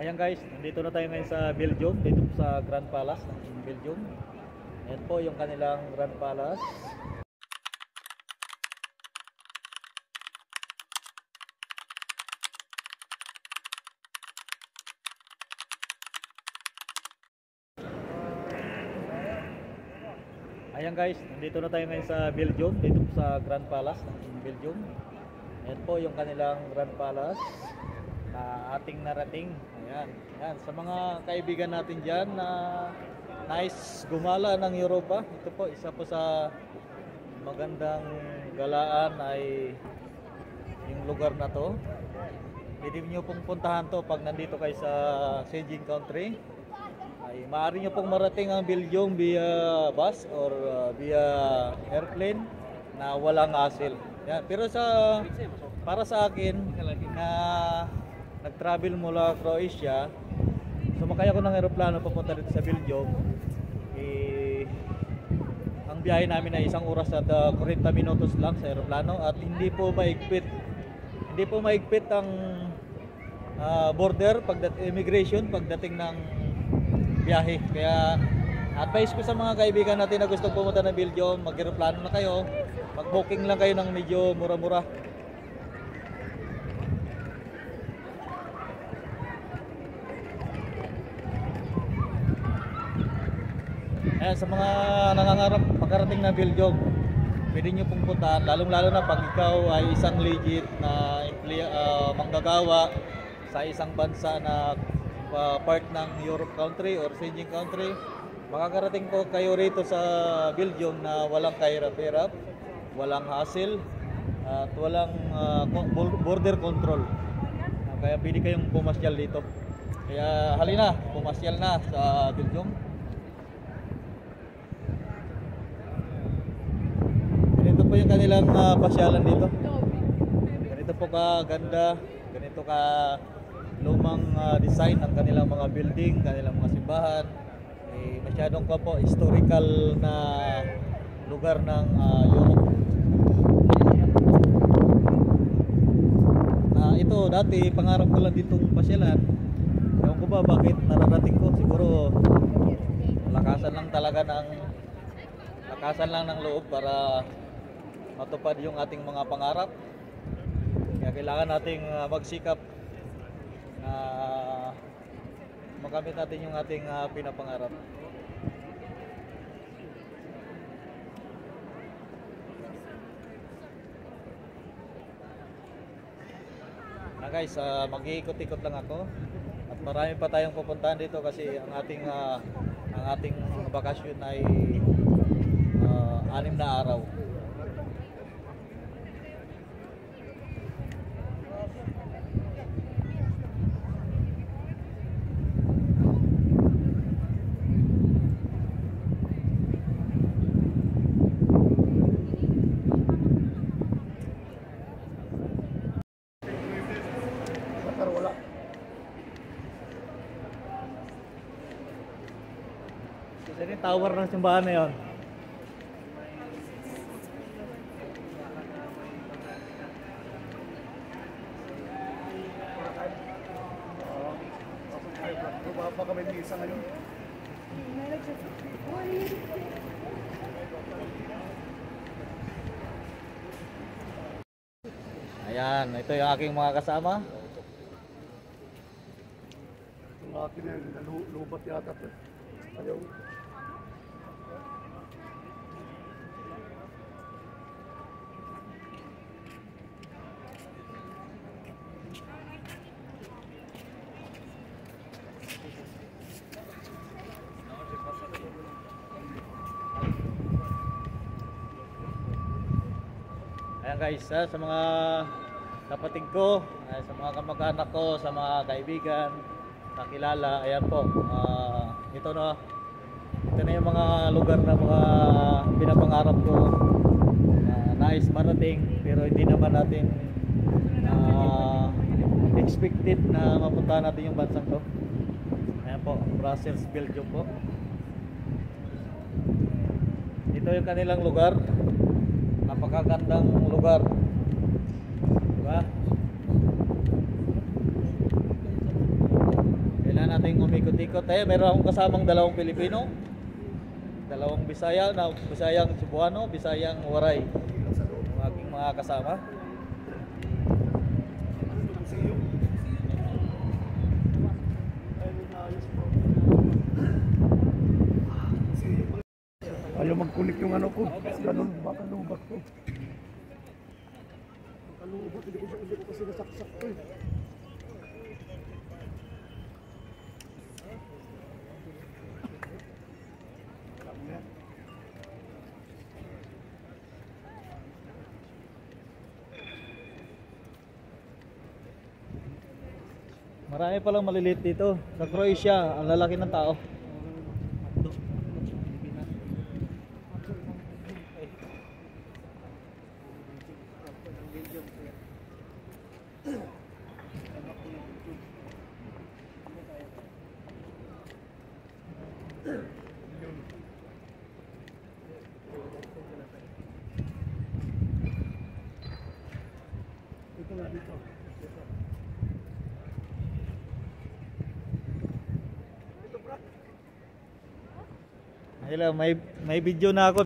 Ayan guys, nandito na tayo ngayon sa Belgium, dito po sa Grand Palace ng Belgium. Ayan po yung kanilang Grand Palace. Ayan guys, nandito na tayo ngayon sa Belgium, dito po sa Grand Palace ng Belgium. Ayan po yung kanilang Grand Palace na ating narating. Ayan, ayan. Sa mga kaibigan natin dyan na nice gumala ng Europa, ito po, isa po sa magandang galaan ay yung lugar na to. Pwede nyo pong puntahan to pag nandito kayo sa Schengen country. Ay maaari nyo pong marating ang Belgium via bus or via airplane na walang hassle. Yan. Pero para sa akin na nag-travel mula Croatia, sumakay ako ng eroplano papunta dito sa Belgium. Ang biyahe namin ay 1 oras at 40 minutos lang sa eroplano at hindi po maigpit. Hindi po maigpit ang border immigration pagdating ng biyahe. Kaya advice ko sa mga kaibigan natin na gusto pumunta ng Belgium, mag-eroplano na kayo. Mag-booking lang kayo ng medyo mura-mura. Ayan, sa mga nangangarap pagkarating na Belgium, pwede nyo pong puntahan, lalong-lalo na pag ikaw ay isang legit na manggagawa sa isang bansa na part ng Europe country or Schengen country. Makakarating po kayo rito sa Belgium na walang kahirap-hirap, walang hassle, at walang border control. Kaya pwede kayong pumasyal dito. Kaya halina, pumasyal na sa Belgium. Ganito po yung kanilang pasyalan dito. Ganito po kaganda, ganito ka lumang design ng kanilang mga building, kanilang mga simbahan. Masyadong po historical na lugar ng Europe. Ito dati pangarap ko lang ditong pasyalan. Ewan ko ba bakit nararating ko, siguro lakasan lang ng loob para matupad yung ating mga pangarap. Kaya kailangan nating magsikap makamit natin yung ating pinapangarap. Guys, mag-iikot-ikot lang ako at marami pa tayong pupuntahan dito kasi ang ating bakasyon ay 6 na araw. Kasi yung tower ng simbahan na yun. Baka may misa ngayon. Ayan, ito yung aking mga kasama. Yung akin yan, lubat yata. Ayaw. Ayan guys, sa mga kapatid ko, sa mga kamag-anak ko, sa mga kaibigan, kakilala, ayan po, ito na yung mga lugar na mga pinapangarap ko nais marating pero hindi naman natin expected na mapuntahan natin yung bansang to. Ayan po, Brussels, Belgium po. Ito yung kanilang lugar. Napakagandang lugar, diba? ikot tayo. Meron akong kasamang dalawang Pilipino, dalawang Bisaya, Bisayang Cebuano, Bisayang Waray. Yung aking mga kasama. Ayaw mag-connect yung ano ko. Ganun, baka lubat ko. Baka lubat, hindi ko kasi nasaksak ko eh. Marami palang maliliit dito. Sa Croatia, ang lalaki ng tao. Ito lang dito. Ayun lang, may video na ako.